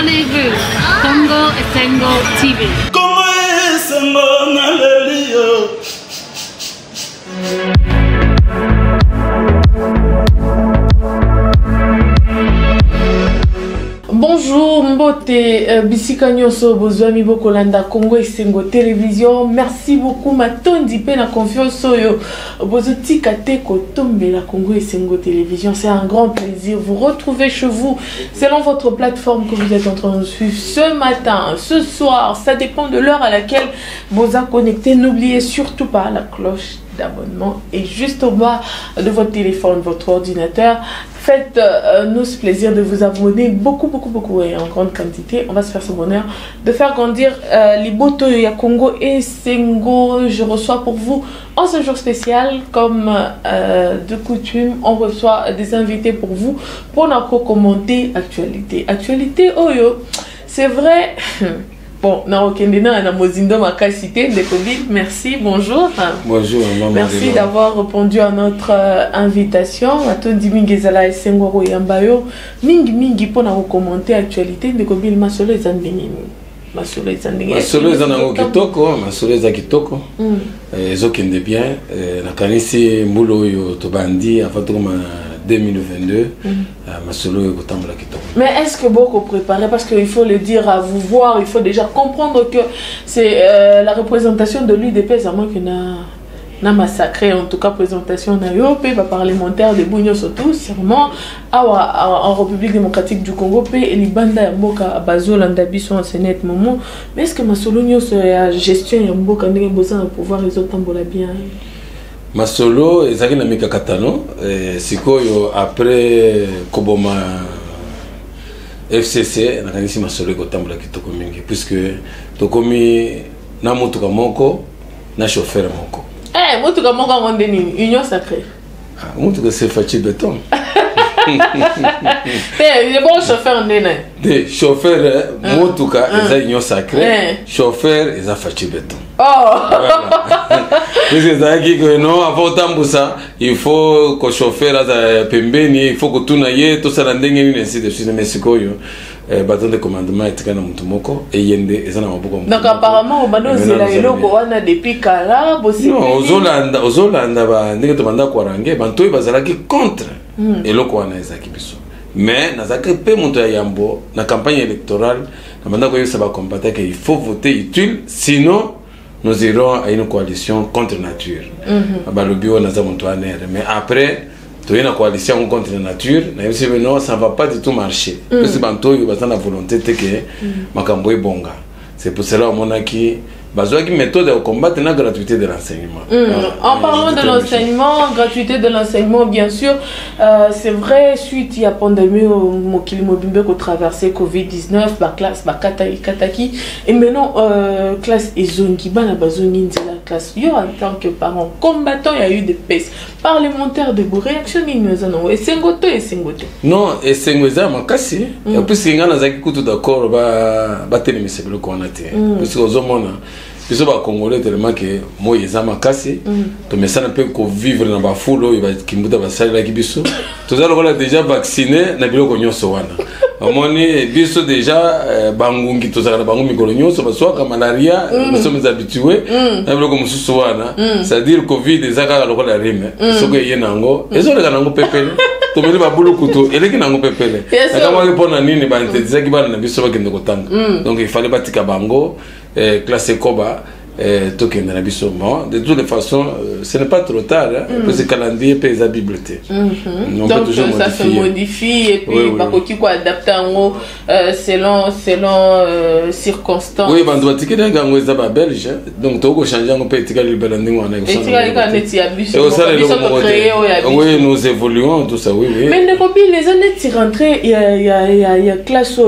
Abonnez-vous. Congo Esengo TV. Congo Esengo Nalelio. Bonjour Mbote Bisika Nyoso Bozwami Bokolanda Congo Esengo Télévision. Merci beaucoup Matondi pe na confiance yo Bozoti Kate Kotombe la Congo Esengo Télévision. C'est un grand plaisir vous retrouver chez vous selon votre plateforme que vous êtes en train de suivre ce matin, ce soir, ça dépend de l'heure à laquelle vous êtes connecté. N'oubliez surtout pas la cloche d'abonnement et juste au bas de votre téléphone, votre ordinateur. Faites-nous ce plaisir de vous abonner beaucoup et en grande quantité. On va se faire ce bonheur de faire grandir les Boto ya Congo Esengo. Je reçois pour vous en ce jour spécial, comme de coutume, on reçoit des invités pour vous pour nous commenter actualité. Actualité, oh yo, c'est vrai. Bon, merci, bonjour. Bonjour, maman. Merci d'avoir répondu à notre invitation. Atondi Mingezala et Sengoro Yambayo. Mingi pour nous commenter l'actualité de Kobil Masolo et Zandini. Masolo et Zandini. Masolo et Zandini Kitoko, Masolo et Kitoko. Zokende bien. Nakanisi Mbulo yo Tobandi avant 2022, mais est-ce que beaucoup préparé, parce qu'il faut le dire à vous voir, il faut déjà comprendre que c'est la représentation de l'UDP, à moins qu'il n'a massacré, en tout cas présentation d'Ayopé, parlementaire de Bougno surtout, sûrement en République démocratique du Congo, et les bandes Yamboka, Bazol, Andabiso, en Sénat, Momo, mais est-ce que ma solution sur la gestion Yamboka n'a pas besoin de pouvoir les autres tambola bien? Masolo ezaki na mikakatano sikoyo après koboma FCC nakanisi masolo kotambola kitoko mingi puisque tokomi na motuka moko na chauffeur moko motuka moko ngonde nini union sacrée motuka c'est Fachi Béton. Le bon chauffeur ndene de chauffeur motuka eza union sacrée chauffeur eza Fachi Béton. Que non, avant tambusa, il faut que chauffeur à pembeni, il faut que tout n'aille, tout ça l'ending ainsi de suite. Mais c'est quoi bâton de commandement est quand même moko et yende et ça n'a pas beaucoup. Donc apparemment au bano c'est la eloko wana depuis kala bosi. Non, aux Hollande ba ndenge to banda kwa range, banto bazala ki contre eloko wana ezaki biso. Mais nazaka pe monto ya yambo na campagne électorale, na banda ko yesa ba combattre qu'il faut voter utile, sinon nous irons à une coalition contre nature. Mais après, tu as une coalition contre la nature, non, ça ne va pas du tout marcher. Parce que tu as la volonté que Makamboy Bonga. C'est pour cela que besoin d'une méthode de combattre la gratuité de l'enseignement. En parlant de l'enseignement, gratuité de l'enseignement, bien sûr, c'est vrai, suite à la pandémie, Mokili Mobimbe qui traversé Covid-19, la classe, la Kataki, et maintenant, classe Ezongi, la classe, yo en tant que parent combattant, il y a eu des pestes parlementaires de réaction, et Sengoto et Sengoto. Non, et Sengoza, ma casse, et puis c'est un gars qui est d'accord, va tenir ce que l'on a été. Parce que aux hommes, les Congolais tellement que moi ils ont cassé, tu me sens un peu qu'on vivre dans la foule, il va qui me donne ça là qui biso. Tout ça on a déjà vacciné, na bilo konyo sowana. Amoni biso déjà bangungi tout ça na bangungi kolonyo so soit comme malaria, nous sommes habitués. Na bilo comme sowana, c'est-à-dire Covid des aka lokala la rime. Ce que yenango, ezo le kanango pepele. To meli ba bulu kuto, eleki nango pepele. Kama répondre nini ba interdisa ki ba na biso ba kende kotanga. Donc il fallait batika bango classé Koba, token dans la bon, de toutes les façons, ce n'est pas trop tard, parce que le calendrier peut être bibliothèque. Donc ça se modifie et puis par contre quoi adapter selon circonstances. Oui, on doit tirer dans les belge, donc tu peux changer on peut tirer le belanding on oui, nous évoluons tout ça oui. Mais les copies les années qui rentrent il y a classe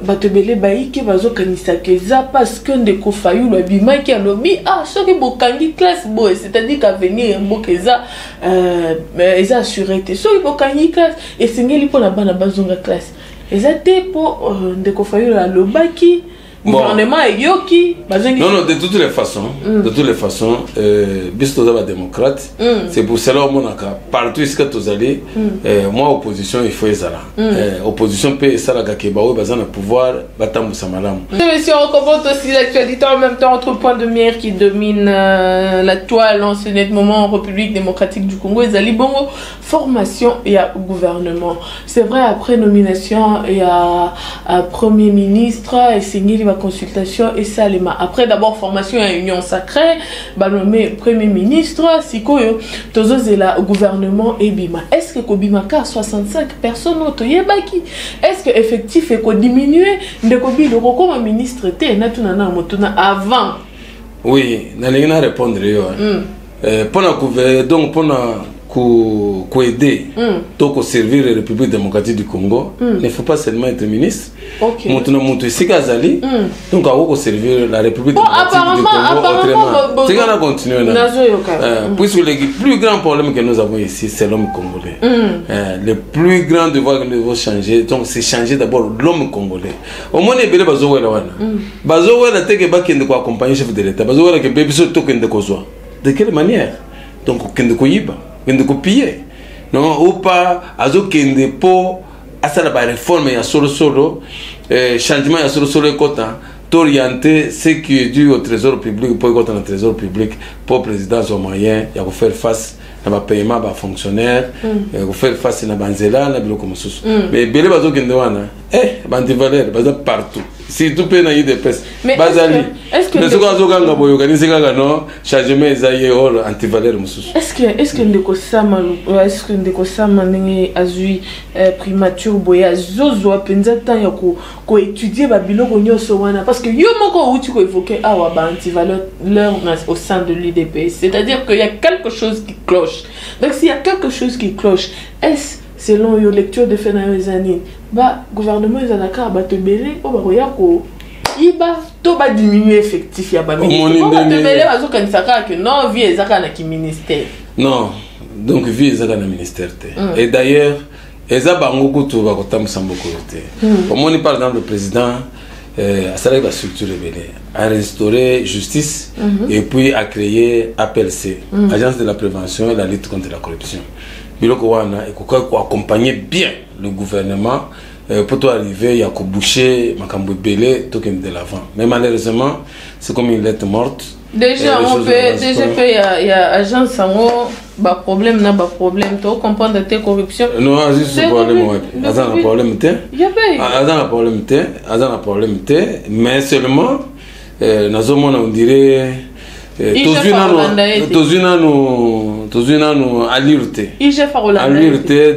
batebele baiki bazo kanisa keza parce que ndeko fayu le bima qui a lobby ce qui bokangi classe boy, c'est-à-dire qu'à venir mbokeza ils assuré so il bokangi classe et singeli pour la bana bazonga classe. Ils étaient pour ndeko fayu la lobaki gouvernement et yoki non de toutes les façons bisto za démocrate c'est pour cela au monaka partout ici que tous allez moi opposition il faut ezala opposition peut ça la kakeba ou bazana pouvoir batambusa malamu. Monsieur, on commente aussi l'actualité en même temps entre points de mire qui domine la toile en ce net moment en République démocratique du Congo et Zali Bongo formation et à gouvernement. C'est vrai, après nomination et à premier ministre et signer la consultation et ça les après d'abord formation et union sacrée bah nommé premier ministre sikoyo tozo zela gouvernement et bima. Est-ce que kobima ka 65 personnes otoyebaki? Est-ce que effectif est diminué ndekobi le comme ministre té na tunana motuna avant? Oui, na répondre yo. Donc pour aider, donc servir la République démocratique du Congo, il ne faut pas seulement être ministre. Donc à servir la République démocratique du Congo autrement. C'est qu'on a continué. Puisque le plus grand problème que nous avons ici, c'est l'homme congolais. Le plus grand devoir que nous devons changer, donc c'est changer d'abord l'homme congolais. Au moins il y a des bazoé là. Bazoé là, t'es que bas qui ne accompagner chef de l'État. Bazoé là que bébé se toque de quoi. De quelle manière? Donc qu'on ne coyiba. De copier non ou pas azo kende po asala ba réforme ya solo changement ya solo kota t'orienter ce qui est dû au trésor public pour kota dans trésor public pour président au moyen ya faire face na ba paiement ba fonctionnaire ya faire face na banzela na biloko mosusu mais belé bazo kende wana bandi valeur baza partout si tout peut na UDPS bazali est-ce que ganga boyo organiser ganga non changement ezaye or antivaleur mususu est-ce que ndeko sama ndenge azui primature boya zozo apenza temps ya ko étudier ba biloko nyoso wana parce que yo moko uti ko évoquer awa ba antivaleur au sein de l'UDPS, c'est-à-dire qu'il y a quelque chose qui cloche. Donc s'il y a quelque chose qui cloche, est-ce selon your lecture de Fénazanine, bah gouvernement ils en a qu'à battre belé, oh bah regarde ko iba to ba diminuer effectif ya ba ministère. Oh battre belé bazo kan saka que non vie ezaka na ki ministère. Non, donc vie ezaka na ministère té. Et d'ailleurs eza bango kutu ba kotamisa mboko té. Omoni par exemple le président a salé la structure rebelle, a restauré justice et puis a créé APLC, Agence de la prévention et la lutte contre la corruption. Biloko wana et accompagner bien le gouvernement pour toi arriver à boucher makambo belé token de l'avant. Mais malheureusement, c'est comme une lettre morte. Déjà on peut il y a agence sango ba problème na ba problème to comprendre tes corruption. Non, juste problème ouais. Azan problème té. Azan problème té, mais seulement nazomona on dirait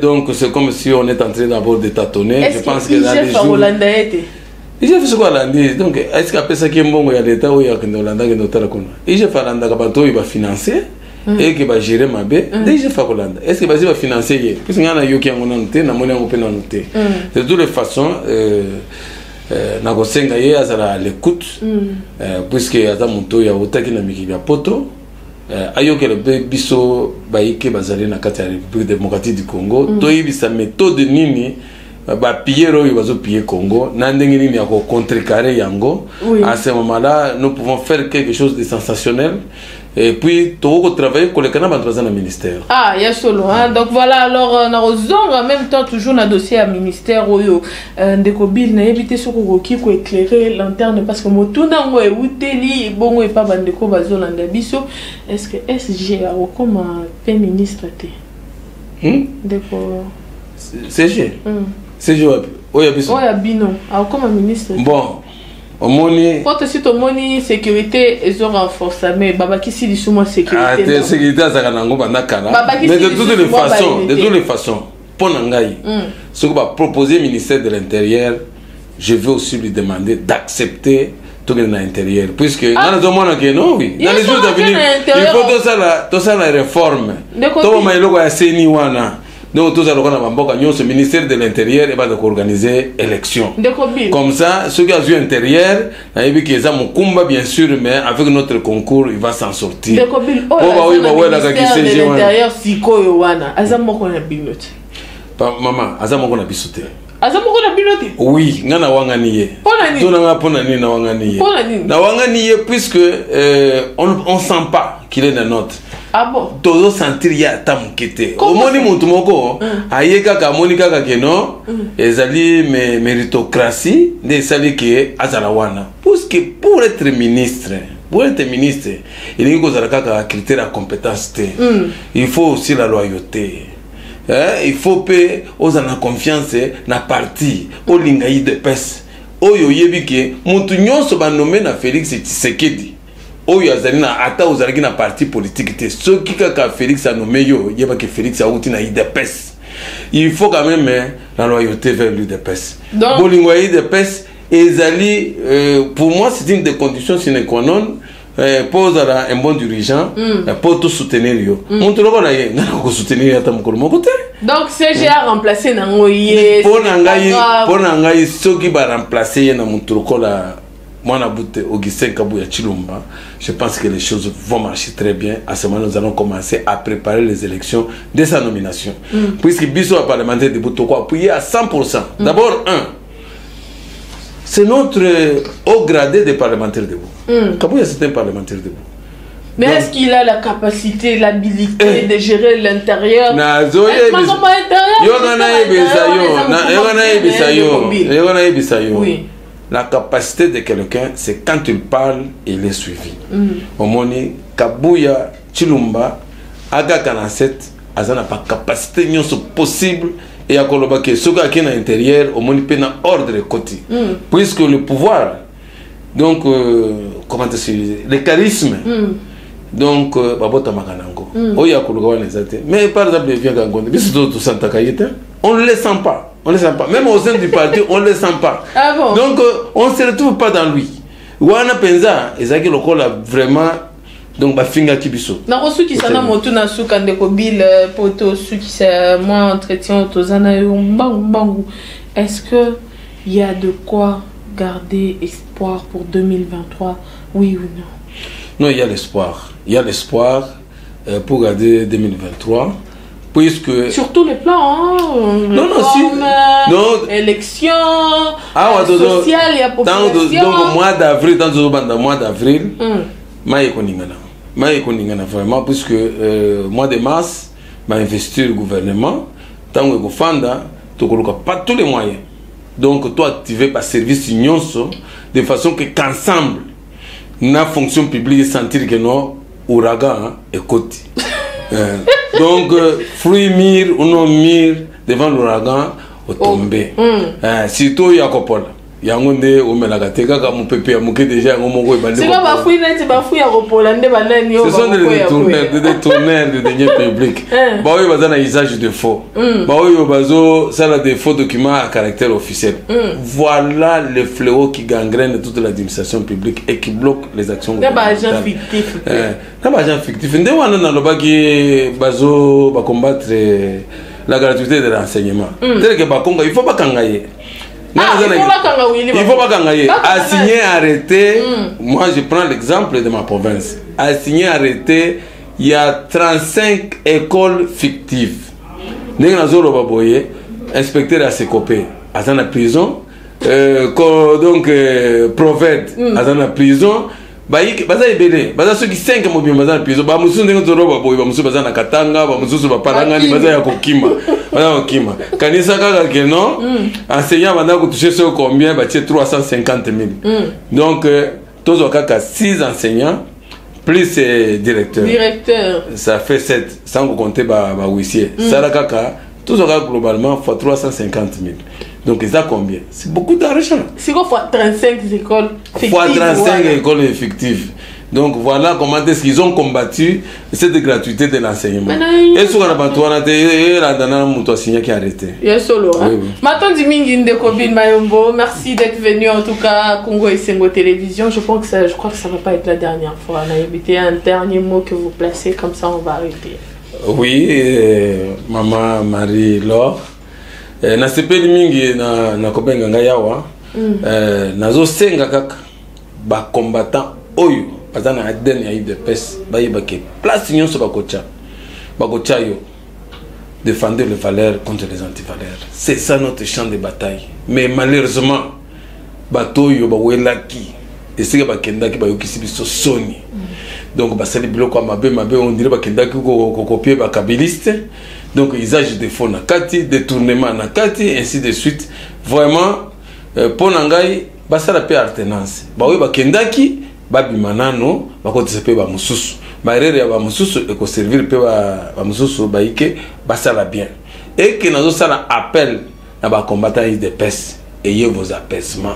donc c'est comme si on est en train d'abord de tâtonner. Je pense que là les jours il fait ce qu'on a dit. Donc est-ce qu'après ça qui est bon il y a l'état où il y a que Holanda qui est là il fait Holanda que il va financer et qui va gérer ma baie déjà fait Holanda est-ce que va financer parce qu'il y a yoki en noté na monnaie open noté de toutes les façons nakosenga ye azala l'écoute puisque ata moto ya otaki na mikili ya poto ayokela biso baike bazali na kati ya République démocratique du Congo toyibisa méthode nini ba piero yo bazo pier Congo na ndenge nini ya ko contrecarrer yango. À ce moment-là nous pouvons faire quelque chose de sensationnel. Et puis, tu vas travailler pour les canaux dans le ministère. Ah, il y a solo. Donc voilà, alors, en même temps, toujours un dossier à ministère où Ndekobil n'a évité ce qui peut éclairer lanterne parce que Motuna est Outeli, bon, et pas Bandeko Bazolanda Bisso. Est-ce que SG a comme un ministre? CG CG, oui, Abino. A comme un ministre. Bon. Quand tu as sécurité, ils ont renforcé. Mais Babaki, si tu as sécurité. Ah, sécurité, ça va mais de toutes les façons, pour Nangaï, ce qu'on va proposer au ministère de l'Intérieur, je veux aussi lui demander d'accepter tout l'intérieur. Puisque dans les hommes qui non, oui. Dans les jours à venir, il faut tout ça la réforme. Tout le monde a saigné. Donc tout ça, le ministère de l'Intérieur va organiser l'élection. Comme ça, ceux qui ont vu l'intérieur, bien sûr, mais avec notre concours, il va s'en sortir. Maman, Azamoko na pilote. Oui, ngana wangani. Pona ni na wangani. Na wangani puisque on sent pas qu'il est le nôtre. Ah bon? Todo sentir ya tamukete. Omoni muntu moko ayeka ka monika ka keno ezali méritocratie ne sali ke azala wana. Puisque pour être ministre, il y a des critères de compétence. Il faut aussi la loyauté. Il faut payer aux en confiance na parti au lingaï de pes. Oyo yebike mutu nyonso ba nommé na Félix Tshisekedi. Oyo azalina ata ozalaki na parti politique te. Soki kaka Félix a nommé yo yebake Félix a outi na IDPS. Il faut quand même la loyauté vers l'UDPS. Donc lingaï de pes ezali pour moi c'est une des conditions sine qua non pour un bon dirigeant pour tout soutenir yo. Mon truc là est na ko soutenir ata mukolo moko te. Donc CGA remplacer nango yé. Pour nangai soki ba remplacer na mutuko la mwana bute Augustin Kabuya Chilumba. Je pense que les choses vont marcher très bien. À ce moment nous allons commencer à préparer les élections de sa nomination. Puisque biso a parlementaire de Butoko appuyé à 100%. D'abord c'est notre haut gradé des parlementaires debout. Kabouya, c'est un parlementaire debout. Mais est-ce qu'il a la capacité, l'habilité de gérer l'intérieur? La capacité de quelqu'un, c'est quand il parle, il est suivi. Omoni, Kabouya, Chilumba, Aga Kanaset, Aza n'a pas capacité possible. Et à Kolobake, ce qui est à l'intérieur, au moins il ordre de côté. Puisque le pouvoir, donc, comment dire, le charisme, donc, Babota Makanango, Oya Kologawa Nezate. Mais par exemple, il vient Gangonde, on ne le sent pas. On ne le sent pas. Même au sein du parti, on ne le sent pas. Ah bon? Donc, on ne se retrouve pas dans lui. Wana Penza, Ezaki Lokola vraiment. Donc, bafinga kibiso. Na reçu qui s'en a monté na sou quand de Bill poto sou qui c'est moi entretien autozana bangu. Est-ce que il y a de quoi garder espoir pour 2023, oui ou non? Non, il y a l'espoir. Il y a l'espoir pour garder 2023 puisque sur tous les plans non non élection sociale et population. Donc mois d'avril dans le mois d'avril Maïkoningana vraiment, puisque mois de mars, m'a investi le gouvernement, tant que Fanda, tu n'as pas tous les moyens. Donc, toi, activer par service nyonso, de façon que qu'ensemble, la fonction publique sentir que non, ouragan et côté. Donc, fruit mire ou non mire devant l'ouragan, au tomber. Surtout, il y a Copola. Yangonde omelagate kaka mupepe amuke déjà ngomoko ebande. C'est pas bafouille net bafouille à Rolande banani o. Ce sont des tournaires de deniers publics. Ba oui bazana usage de faux. Ba oui bazo ça la des faux documents à caractère officiel. Voilà le fléau qui gangrène toute l'administration publique et qui bloque les actions gouvernementales. Des agents fictifs. Des agents fictifs. Nde wana na lobaki bazo ba combattre la gratuité de l'enseignement. C'est que ba konga il faut pas kangaye. Il faut pas gagner. À signer, arrêter. Moi, je prends l'exemple de ma province. À signer, arrêter. Il y a 35 écoles fictives. Inspecteur à ses copains. À la prison. Donc, prophète. À la prison. Baza ebele baza ceux qui 5 mobile baza na prison ba musu ndenge toroba boy ba musu baza na katanga ba musu ba parangani baza ya kokima baza kokima kanisa kaka que non enseignant banda ko toucher ce combien ba 350 000 donc tous au kaka 6 enseignants plus directeur ça fait 7 sans compter ba huissier ça la kaka tous au kaka globalement fois 350 000. Donc, ils ont combien? C'est beaucoup d'argent. C'est quoi fois 35 écoles fictives? Fois 35 écoles effectives. Donc, voilà comment est-ce qu'ils ont combattu cette gratuité de l'enseignement. Et ce qu'on a battu, on a été là dans un mouton signé qui a arrêté. Yes, solo. Maintenant, Dimingine de Kobin Mayombo, merci d'être venu en tout cas à Congo et Sengo Télévision. Je crois que ça ne va pas être la dernière fois. On a évité un dernier mot que vous placez, comme ça on va arrêter. Oui, maman Marie-Laure. Na sepeli mingi na kobenga ngayawa nazo senga kaka ba combattant oyo bazana adene ya IDPS ba yebake place nyonso bakocha yo défendre les valeurs contre les antivaleurs. C'est ça notre champ de bataille. Mais malheureusement, batoyo bawelaki esika bakendaki bayokisi biso soni. Donc basali biloko mabe on dirait bakendaki ko copier ba kabiliste. Donc usage de faux na kati, détournement na kati, ainsi de suite. Vraiment pour nangai basala pe alternance. Bawe bakendaki babimanano bakotisa pe ba mususu. Maerere ya ba mususu eko servir pe ba mususu baike basala bien. Et que nazo sala appel na ba combattants UDPS, ayez vos apaisements.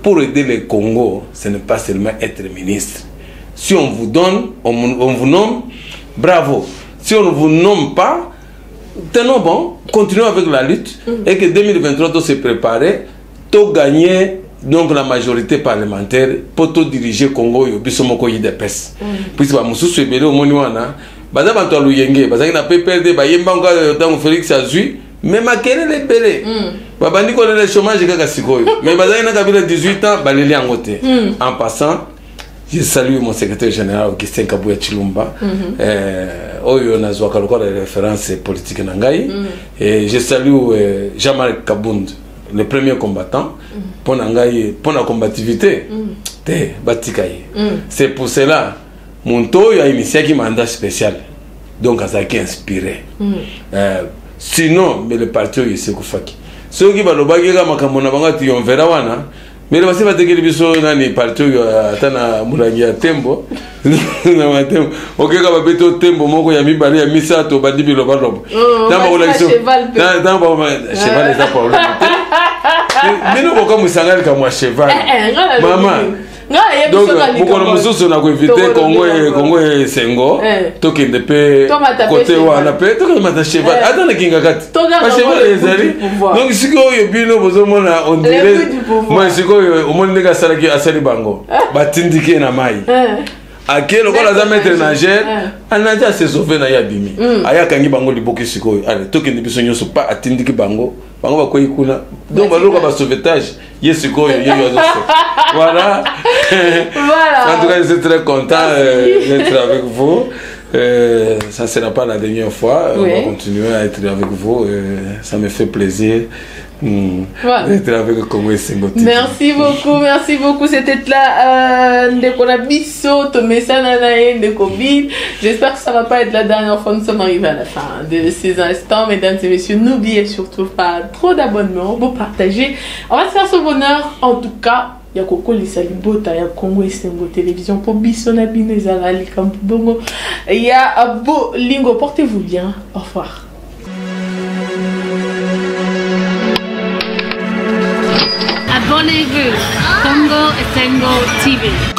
Pour aider le Congo, ce n'est pas seulement être ministre. Si on vous donne, on vous nomme, bravo. Si on ne vous nomme pas, tenons bon, continuons avec la lutte et que 2023 doit se préparer, tout gagner donc la majorité parlementaire pour tout diriger Congo et Bissomoko UDPS. Puisque Moussou Sebele au Moniwana, Baza Bantou Yenge, Baza n'a pas perdu, Bayembanga dans Félix Azui, mais ma quelle est belé. Babandi connaît le chômage et Kakasikoy. Mais Baza n'a qu'à 18 ans, Baléli en côté. En passant, je salue mon secrétaire général Augustin Kabouya Chilumba. Oyo nazwaka lokola référence politique nangai. Et je salue Jean-Marc Kabound, le premier combattant. Pour nangai, pour la combativité. C'est pour cela mon taux a initié un mandat spécial. Donc à ça qui inspiré. Sinon, mais le parti est Koufaki. Ceux qui vont le baguer à Makamona Bangati, on verra wana. Mais le passé va te dire que les partis atana Mourangia Tembo. Ok, quand va beto Tembo, moko ya mi bali ya misato bandi bilo balobo. Dans ma cheval. Dans ma cheval est un problème. Mais nous pourquoi musangal comme moi cheval. Maman. Donc, pourquoi nous sommes na éviter Congo et Sengo, toki de paix côté ou à la paix, toki mata cheval. Attends le kingakat. Cheval les ali. Donc si ko yo bino bozomo na on dirait moi si ko au monde nega salaki asali bango. Batindike na mai. Akelo ko la za mettre nageur, anaja se sauver na yabimi. Aya kangi bango liboki siko. Allez, toki de biso nyoso pas atindiki bango. Bango ba koyi kuna. Donc ba loka ba sauvetage. Yesiko yo voilà. En tout cas, je suis très content d'être avec vous. Ça ne sera pas la dernière fois. On va continuer à être avec vous. Ça me fait plaisir d'être avec Congo et Sengo. Merci beaucoup. C'était là Ndekonabiso, Tomesana Ndekobin. J'espère que ça ne va pas être la dernière fois. Nous sommes arrivés à la fin de ces instants. Mesdames et messieurs, n'oubliez surtout pas trop d'abonnements, vous partagez. On va se faire ce bonheur. En tout cas, il y a Coco Lissalibota, il y a Congo et Sengo Télévision pour Bissona Binezalali Kampubongo. Il y a Abo Lingo. Portez-vous bien. Au revoir. Abonnez-vous. Congo et Sengo TV.